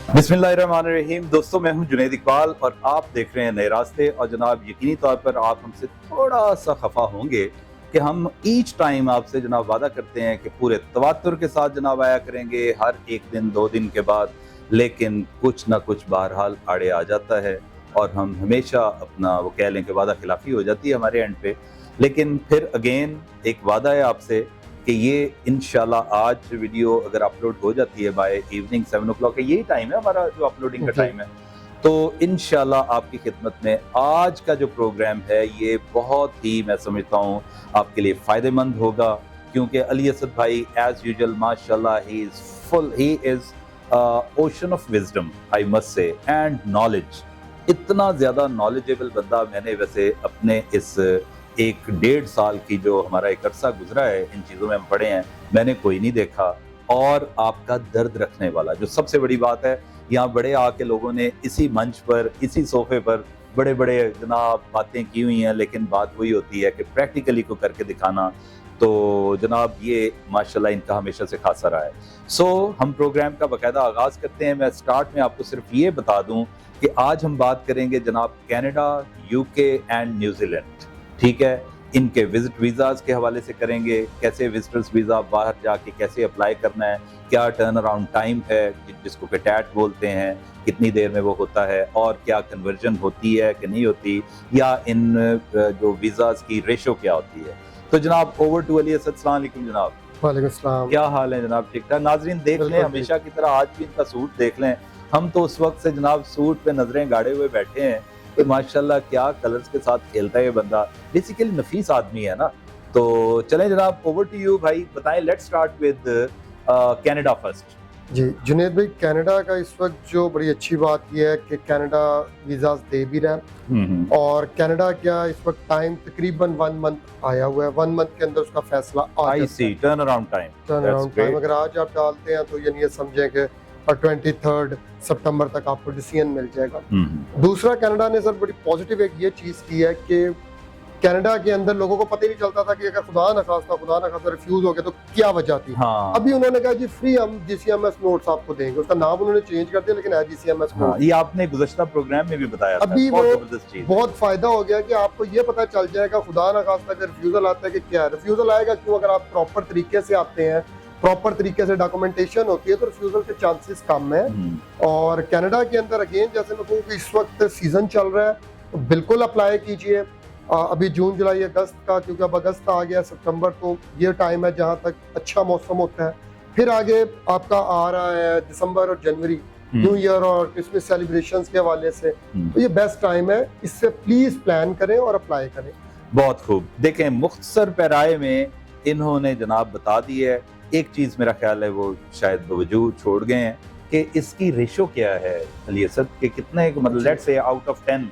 बिस्मिल्लाहिर्रहमानिर्रहीम। दोस्तों, मैं हूं जुनैद इकबाल और आप देख रहे हैं नए रास्ते। और जनाब, यकीनी तौर पर आप हमसे थोड़ा सा खफा होंगे कि हम ईच टाइम आपसे जनाब वादा करते हैं कि पूरे तवातुर के साथ जनाब आया करेंगे हर एक दिन 2 दिन के बाद, लेकिन कुछ ना कुछ बहरहाल आड़े आ जाता है और हम हमेशा अपना वो कह लें कि वादा खिलाफी हो जाती है हमारे एंड पे। लेकिन फिर अगेन एक वादा है आपसे कि ये इंशाल्लाह आज वीडियो अगर अपलोड हो जाती है बाय इवनिंग 7 o'clock, यही टाइम है हमारा जो अपलोडिंग का टाइम है, तो इंशाल्लाह आपकी खिदमत में आज का जो प्रोग्राम है ये बहुत ही, मैं समझता हूँ, आपके लिए फ़ायदेमंद होगा। क्योंकि अली असद भाई एज यूजुअल माशाल्लाह he is ocean of wisdom, I must say, and knowledge. इतना ज़्यादा नॉलेजेबल बंदा मैंने वैसे अपने इस 1 डेढ़ साल की जो हमारा एक अरसा गुजरा है, इन चीज़ों में हम पढ़े हैं, मैंने कोई नहीं देखा। और आपका दर्द रखने वाला, जो सबसे बड़ी बात है, यहाँ बड़े आके लोगों ने इसी मंच पर, इसी सोफे पर बड़े बड़े जनाब बातें की हुई हैं, लेकिन बात वही होती है कि प्रैक्टिकली को करके दिखाना। तो जनाब ये माशाल्लाह इनका हमेशा से खासा रहा है। सो हम प्रोग्राम का बाकायदा आगाज़ करते हैं। मैं स्टार्ट में आपको सिर्फ ये बता दूं कि आज हम बात करेंगे जनाब कनाडा, यूके एंड न्यूजीलैंड। ठीक है, इनके विजिट वीज़ाज के हवाले से करेंगे, कैसे विजिटर्स वीज़ा बाहर जाके कैसे अप्लाई करना है, क्या टर्न अराउंड टाइम है जिसको कि टैट बोलते हैं, कितनी देर में वो होता है, और क्या कन्वर्जन होती है कि नहीं होती, या इन जो वीज़ाज की रेशो क्या होती है। तो जनाब ओवर टू अली असद। अस्सलाम वालेकुम जनाब। वालेकुम सलाम। क्या हाल है जनाब? ठीक ठाक। नाजरीन देख लें, हमेशा की तरह आज भी इनका सूट देख लें। हम तो उस वक्त से जनाब सूट पे नजरें गाड़े हुए बैठे हैं कि माशाल्लाह क्या कलर्स के साथ खेलता है ये बंदा। बेसिकली नफीस आदमी है ना। तो चलें जनाब, ओवर टू यू भाई, बताएं। Let's start with Canada first. जी जुनैद भाई, कनाडा का इस वक्त जो बड़ी अच्छी बात यह है कि कनाडा वीज़ाज दे भी रहा है, और कनाडा क्या इस वक्त टाइम तकरीबन 1 मंथ आया हुआ है। 1 मंथ के अंदर उसका फैसला आ जाता है। टर्न अराउंड टाइम अगर आज आप डालते हैं तो यानी ये समझें कि 23 सितंबर तक आपको डिसीजन मिल जाएगा। दूसरा, कनाडा ने सर बड़ी पॉजिटिव एक ये चीज़ की है कि कनाडा के अंदर लोगों को पता ही नहीं चलता था कि अगर खुदा न खास्ता रिफ्यूज हो गया तो क्या वजह थी। हाँ। अभी उन्होंने कहा जी फ्री हम GCMS नोट्स आपको देंगे। उसका नाम उन्होंने चेंज कर दिया, लेकिन है GCMS नोट। हाँ, ये आपने गुज़श्ता प्रोग्राम में भी बताया था। अभी वो जबरदस्त चीज़, बहुत फायदा हो गया कि आपको ये पता चल जाएगा खुदा न खास्ता अगर रिफ्यूजल आता है कि क्या रिफ्यूजल आएगा, क्यों। अगर आप प्रॉपर तरीके से आते हैं, प्रॉपर तरीके से डॉक्यूमेंटेशन होती है, तो रिफ्यूजल के चांसेस कम है। और कनाडा के अंदर अगेन जैसे मैं कहूँ कि इस वक्त सीजन चल रहा है, तो बिल्कुल अप्लाई कीजिए। अभी जून जुलाई अगस्त का, क्योंकि अब अगस्त आ गया, सितंबर, तो ये टाइम है जहाँ तक अच्छा मौसम होता है। फिर आगे आपका आ रहा है दिसंबर और जनवरी, न्यू ईयर और क्रिसमस सेलिब्रेशंस के हवाले से, तो ये बेस्ट टाइम है। इससे प्लीज प्लान करें और अप्लाई करें। बहुत खूब। देखें, मुख्तसर पैराए में इन्होंने जनाब बता दी है। एक चीज मेरा ख्याल है वो शायद बवजूद छोड़ गए हैं कि इसकी रेशो क्या है अली असद के, कितने, मतलब लेट्स से आउट ऑफ 10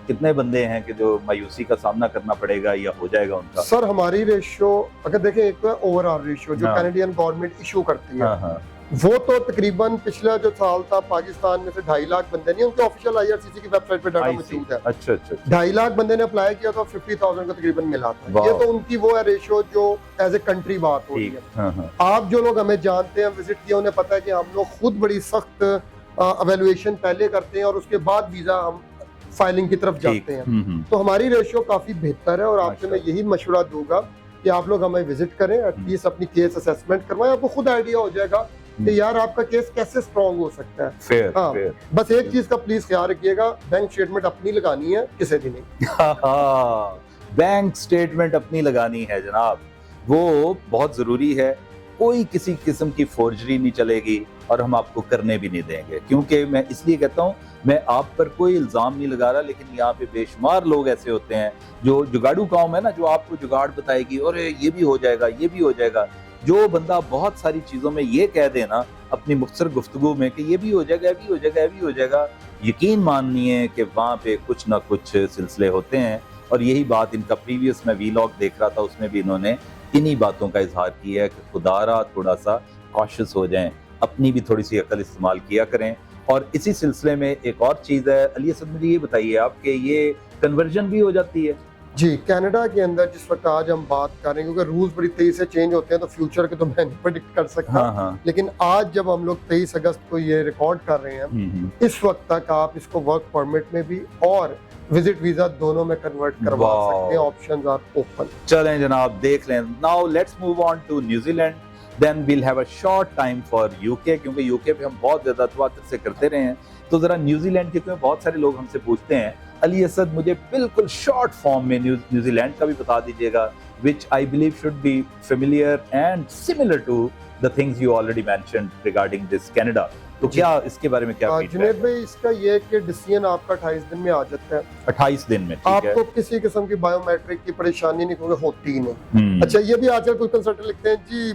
कितने बंदे हैं कि जो मायूसी का सामना करना पड़ेगा या हो जाएगा उनका। सर हमारी रेशियो अगर देखें, एक तो है ओवरऑल रेशियो जो हाँ। कैनेडियन गवर्नमेंट इशू करती है। हाँ। वो तो तकरीबन पिछला जो साल था पाकिस्तान में से 2.5 लाख बंदे नहीं, उनके ऑफिशियल IRCC की वेबसाइट पे डाटा मौजूद है। अच्छा। 2.5 लाख बंदे ने अप्लाई किया तो 50,000 का तकरीबन मिला था। ये तो उनकी वो है रेशियो जो एज ए कंट्री बात हो रही है। आप जो लोग हमें जानते हैं, विजिट किया, उन्हें पता है कि हम लोग खुद बड़ी सख्त एवेल्युएशन पहले करते हैं और उसके बाद वीजा हम फाइलिंग की तरफ जाते हैं। तो हमारी रेशियो काफी बेहतर है और आपसे मैं यही मशवरा दूंगा कि आप लोग हमें विजिट करें, एटलीस्ट अपनी केस असेसमेंट करवाएं। आपको खुद आइडिया हो जाएगा कि यार आपका केस कैसे स्ट्रॉन्ग हो सकता है। फेयर। बस एक चीज का प्लीज ख्याल रखिएगा, बैंक स्टेटमेंट अपनी लगानी है, किसी की नहीं। बैंक स्टेटमेंट अपनी लगानी है जनाब, वो बहुत जरूरी है। कोई किसी किस्म की फोर्जरी नहीं चलेगी और हम आपको करने भी नहीं देंगे। क्योंकि मैं इसलिए कहता हूँ, मैं आप पर कोई इल्ज़ाम नहीं लगा रहा, लेकिन यहाँ पे बेशुमार लोग ऐसे होते हैं जो जुगाड़ू कौम है ना, जो आपको जुगाड़ बताएगी और ये भी हो जाएगा, ये भी हो जाएगा। जो बंदा बहुत सारी चीज़ों में ये कह देना अपनी मुख्तसर गुफ्तगू में कि ये भी हो जाएगा, ये भी हो जाएगा, ये भी हो जाएगा, यकीन मानिए कि वहाँ पे कुछ ना कुछ सिलसिले होते हैं। और यही बात इनका प्रीवियस मैं वीलॉग देख रहा था, उसमें भी इन्होंने इन्हीं बातों का इजहार किया है कि खुदारा थोड़ा सा कॉशियस हो जाएं, अपनी भी थोड़ी सी अकल इस्तेमाल किया करें। और इसी सिलसिले में एक और चीज़ है अली असद, मुझे ये बताइए आप कि ये कन्वर्जन भी हो जाती है जी, कनाडा के अंदर जिस वक्त आज हम बात कर रहे हैं, क्योंकि रूल्स बड़ी तेजी से चेंज होते हैं, तो फ्यूचर के तो मैं नहीं प्रेडिक्ट कर सकता। हाँ हाँ। लेकिन आज जब हम लोग 23 अगस्त को ये रिकॉर्ड कर रहे हैं, इस वक्त तक आप इसको वर्क परमिट में भी और विजिट वीजा दोनों में कन्वर्ट करवा वाह। सकते हैं। Options are open. चलें जनाब, देख लें। Now let's move on to New Zealand, then we'll have a short time for UK, क्योंकि यूके पे हम बहुत ज्यादा तवज्जो से करते रहे हैं। तो जरा न्यूजीलैंड के, क्योंकि बहुत सारे लोग हमसे पूछते हैं, अली असद मुझे बिल्कुल शॉर्ट फॉर्म में न्यूजीलैंड का भी बता दीजिएगा, which I believe should be familiar and similar to the things you already mentioned regarding this Canada. तो क्या इसके बारे में क्या जुनेद भाई, इसका ये है कि डिसीजन आपका 28 दिन में आ जाता है। 28 दिन में, ठीक है। आपको किसी किस्म की बायोमेट्रिक की परेशानी नहीं, क्योंकि होती ही नहीं। अच्छा, ये भी आजकल कुछ कंसल्टेंट लिखते हैं जी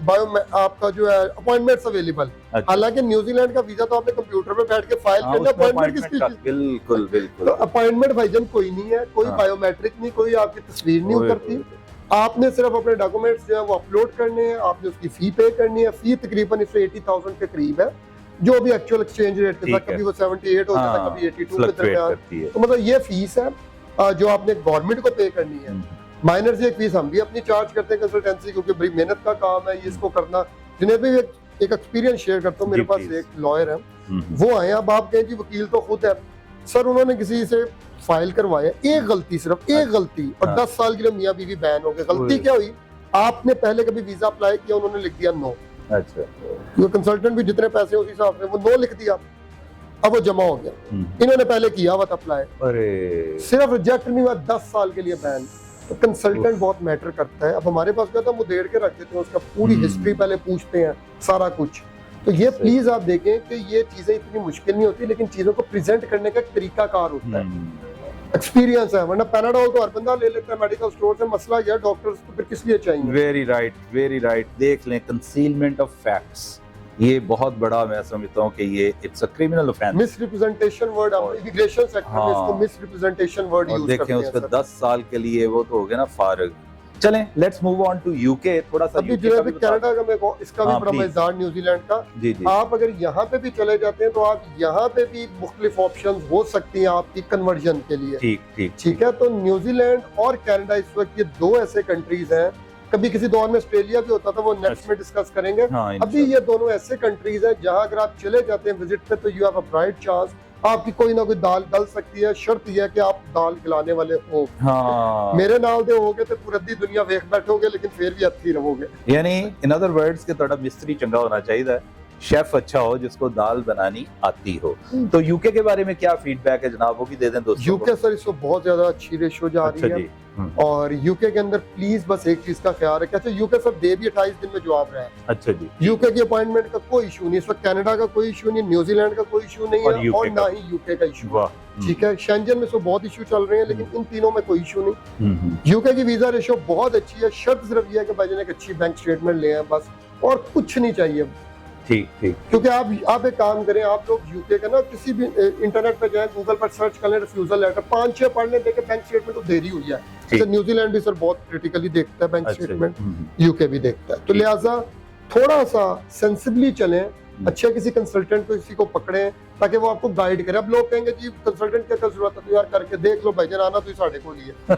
आपका जो है अपॉइंटमेंट्स अवेलेबल। अच्छा। हालांकि न्यूजीलैंड का वीजा तो आपने कंप्यूटर पे बैठ के फाइल करना, अपॉइंटमेंट किसकी? बिल्कुल बिल्कुल। तो अपॉइंटमेंट भाईजान कोई नहीं है, कोई बायोमेट्रिक नहीं, कोई आपकी तस्वीर नहीं उतरती। आपने सिर्फ अपने डॉक्यूमेंट्स जो है वो अपलोड करने हैं, आपने उसकी फी पे करनी है। फी तकरीबन इससे 80,000 के करीब है, जो भी एक्चुअल एक्सचेंज रेट के साथ, कभी वो 78 हो जाता है, कभी 82 के दरमियान। तो मतलब ये फीस है जो आपने गवर्नमेंट को पे करनी है। माइनर से एक फीस हम भी अपनी चार्ज करते हैं कंसल्टेंसी, क्योंकि बड़ी मेहनत का काम है ये, इसको करना। जिन्हें भी एक एक्सपीरियंस शेयर करता हूँ, मेरे पास एक लॉयर है, वो आए, अब आप कहें जी वकील तो खुद है सर, उन्होंने किसी से फाइल करवाया, एक गलती, सिर्फ एक गलती, और 10 साल के लिए मियां बीवी बैन हो गए। गलती क्या हुई? आपने पहले कभी वीजा अप्लाई किया, उन्होंने लिख दिया नो। अच्छा। वो कंसल्टेंट भी जितने पैसे उस हिसाब से वो नो लिख दिया, अब वो जमा हो गया। इन्होंने पहले किया हुआ था अप्लाई, अरे सिर्फ रिजेक्ट नहीं हुआ, 10 साल के लिए बैन। तो कंसल्टेंट बहुत मैटर करता है। अब हमारे पास क्या था, वो देड़ के रख देते हैं, उसका पूरी हिस्ट्री पहले पूछते हैं, सारा कुछ। तो ये प्लीज आप देखें कि ये चीजें इतनी मुश्किल नहीं होती, लेकिन चीजों को प्रेजेंट करने का एक तरीका कार होता है, एक्सपीरियंस है। वरना पैनाडोल तो हर बंदा ले लेता है मेडिकल स्टोर से, मसला यह डॉक्टर्स तो फिर किस लिए चाहिए? Very right, very right. देख लें, कंसीलमेंट ऑफ फैक्ट्स, ये बहुत बड़ा, मैं समझता हूँ कि ये it's a criminal offence. Misrepresentation word, हम इमिग्रेशन सेक्टर में इसको मिसरिप्रेजेंटेशन वर्ड यूज करते हैं। देखें, उसका 10 साल के लिए वो तो हो गया ना फारग। चलें, let's move on to UK. थोड़ा सा अभी जो है कनाडा का, मैं इसका भी बड़ा मजेदार न्यूजीलैंड का। जी जी। आप अगर यहाँ पे भी चले जाते हैं, तो आप यहाँ पे भी मुख्तलिफ ऑप्शंस हो सकती हैं आपकी कन्वर्जन के लिए। ठीक है। तो न्यूजीलैंड और कनाडा इस वक्त ये दो ऐसे कंट्रीज हैं, कभी किसी दौर में ऑस्ट्रेलिया भी होता था, वो नेक्स्ट में डिस्कस करेंगे। अभी ये दोनों ऐसे कंट्रीज हैं जहां अगर आप चले जाते हैं विजिट पे, तो you have a bright chance आपकी कोई ना कोई दाल गल सकती है। शर्त यह है कि आप दाल खिलाने वाले हो। हाँ। मेरे नाल दे होगे तो पूरी दुनिया वेख बैठोगे, लेकिन फिर भी अच्छी रहोगे। यानी इन अदर वर्ड्स के थोड़ा मिस्त्री चंगा होना चाहिए, शेफ अच्छा हो जिसको दाल बनानी आती हो। तो यूके के बारे में क्या फीडबैक है जनाब, वो भी दे दें दोस्तों। यूके सर इसको बहुत ज्यादा अच्छी रेशो जा रही है। और यूके के अंदर प्लीज बस एक चीज का ख्याल रखें। अच्छा, यूके सर दे भी 28 दिन में जवाब रहा है। अच्छा जी। यूके की अपॉइंटमेंट का कोई इशू नहीं, इस वक्त कनाडा का कोई इशू नहीं, न्यूजीलैंड का कोई इशू नहीं है, और ना ही यूके का इशू। ठीक है, शेंजन में बहुत इशू चल रहे हैं, लेकिन इन तीनों में कोई इशू नहीं। यूके की वीजा रेशो बहुत अच्छी है। शर्त सिर्फ यह है कि भाईजान एक अच्छी बैंक स्टेटमेंट ले आए, बस, और कुछ नहीं चाहिए। ठीक ठीक। क्योंकि आप एक काम करें, आप लोग यूके का ना किसी भी इंटरनेट पे जाएं, गूगल पर सर्च कर लें रिफ्यूजल लेटर, 5-6 पढ़ लें, देखें बैंक स्टेटमेंट तो देरी हुई है। तो न्यूजीलैंड भी सर बहुत क्रिटिकली देखता है बैंक स्टेटमेंट, यूके भी देखता है। तो लिहाजा थोड़ा सा सेंसिबली चलें, अच्छे किसी कंसल्टेंट को किसी को पकड़ें, ताकि वो आपको गाइड करे। अब लोग कहेंगे जी कंसल्टेंट क्या जरूरत है, तो यार करके देख लो भाईजान, आना तो साढ़े को लिए।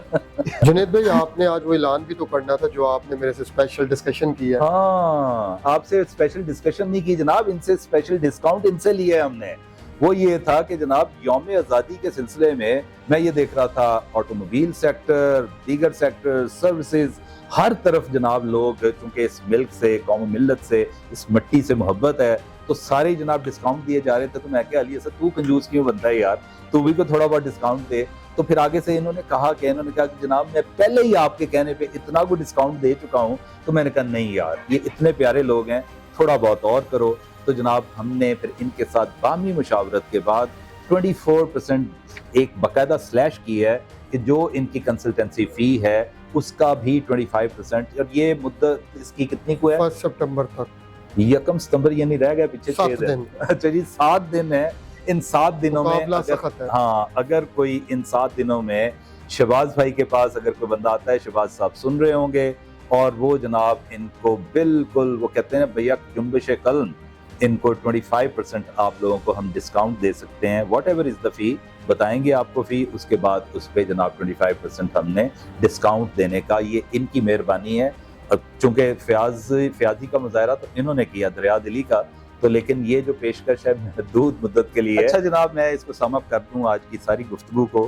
जुनेद भाई, आपने आज वो ऐलान भी तो करना था जो आपने मेरे से स्पेशल डिस्कशन किया। हाँ, आपसे स्पेशल डिस्कशन नहीं की जनाब, इनसे स्पेशल डिस्काउंट इनसे लिए हमने। वो ये था कि जनाब यौम आज़ादी के सिलसिले में मैं ये देख रहा था, ऑटोमोबाइल सेक्टर, दीगर सेक्टर, सर्विसेज, हर तरफ जनाब लोग, चूंकि इस मिल्क से, कौम मिल्लत से, इस मिट्टी से मोहब्बत है, तो सारे जनाब डिस्काउंट दिए जा रहे थे। तो मैं क्या, अली असद तू कंजूस क्यों बनता है यार, तू भी को थोड़ा बहुत डिस्काउंट दे। तो फिर आगे से इन्होंने कहा कि जनाब मैं पहले ही आपके कहने पे इतना को डिस्काउंट दे चुका हूँ। तो मैंने कहा नहीं यार, ये इतने प्यारे लोग हैं, थोड़ा बहुत और करो। तो जनाब हमने फिर इनके साथ बामी मुशावरत के बाद 24% एक बाकायदा स्लैश की है कि जो इनकी कंसल्टेंसी फी है उसका भी 25%, और ये मुद्दत इसकी कितनी को है? 1 सितंबर तक, 1 सितंबर, यानी रह गया पीछे 6 दिन। अच्छा जी, 7 दिन है। इन 7 दिनों में अगर कोई इन 7 दिनों में शहबाज भाई के पास अगर कोई बंदा आता है, शहबाज साहब सुन रहे होंगे, और वो जनाब इनको बिल्कुल, वो कहते हैं भैया जुम्बिश कल्म, इनको 25% आप लोगों को हम डिस्काउंट दे सकते हैं, what ever is the fee. बताएंगे आपको फ़ी, उसके बाद उस पे जनाब 25% हमने डिस्काउंट देने का, ये इनकी मेहरबानी है। चूँकि फ़याज़ी का मुज़ाहरा तो इन्होंने किया, दरिया दिली का, तो लेकिन ये जो पेशकश है महदूद मुद्दत के लिए है। अच्छा जनाब, मैं इसको सम अप कर दूँ आज की सारी गुफ्तगू को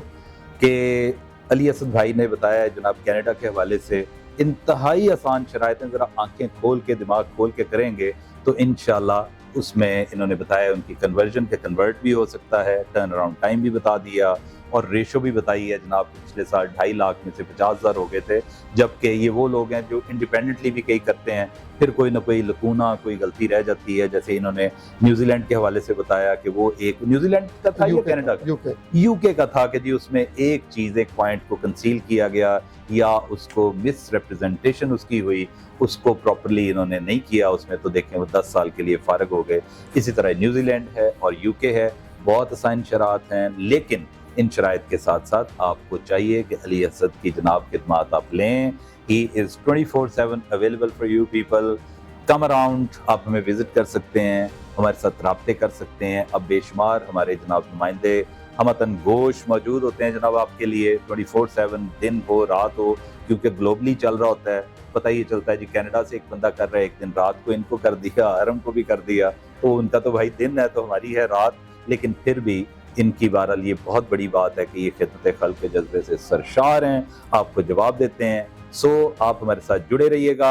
कि अली असद भाई ने बताया जनाब कनाडा के हवाले से इंतहाई आसान शराइतें, ज़रा आंखें खोल के दिमाग खोल के करेंगे तो इंशाल्लाह उसमें इन्होंने बताया उनकी कन्वर्जन के कन्वर्ट भी हो सकता है, टर्न अराउंड टाइम भी बता दिया और रेशो भी बताई है जनाब। पिछले साल 2.5 लाख में से 50,000 हो गए थे, जबकि ये वो लोग हैं जो इंडिपेंडेंटली भी कई करते हैं, फिर कोई ना कोई लकूना, कोई गलती रह जाती है। जैसे इन्होंने न्यूजीलैंड के हवाले से बताया कि वो एक न्यूजीलैंड का था या कनाडा का, यूके का था कि जी उसमें एक चीज़, एक पॉइंट को कंसील किया गया या उसको मिस रिप्रेजेंटेशन उसकी हुई, उसको प्रॉपर्ली इन्होंने नहीं किया उसमें, तो देखें वो 10 साल के लिए फारग हो गए। इसी तरह न्यूजीलैंड है और यूके है, बहुत आसान शरात हैं, लेकिन इन शराइत के साथ साथ आपको चाहिए कि अली असद की जनाब खिदमात आप लें। He is 24/7 available for you people. Come around, आप हमें विजिट कर सकते हैं, हमारे साथ रब्ते कर सकते हैं। अब बेशुमार हमारे जनाब नुमाइंदे हमतन गोश मौजूद होते हैं जनाब आपके लिए 24/7, दिन हो रात हो, क्योंकि ग्लोबली चल रहा होता है। पता ही चलता है जी, कनाडा से एक बंदा कर रहा है, एक दिन रात को इनको कर दिया, अरम को भी कर दिया, तो उनका तो भाई दिन है तो हमारी है रात। लेकिन फिर भी इनकी बहरहाल ये बहुत बड़ी बात है कि ये खिदमत खल्क़ के जज्बे से सरशार हैं, आपको जवाब देते हैं। सो आप हमारे साथ जुड़े रहिएगा।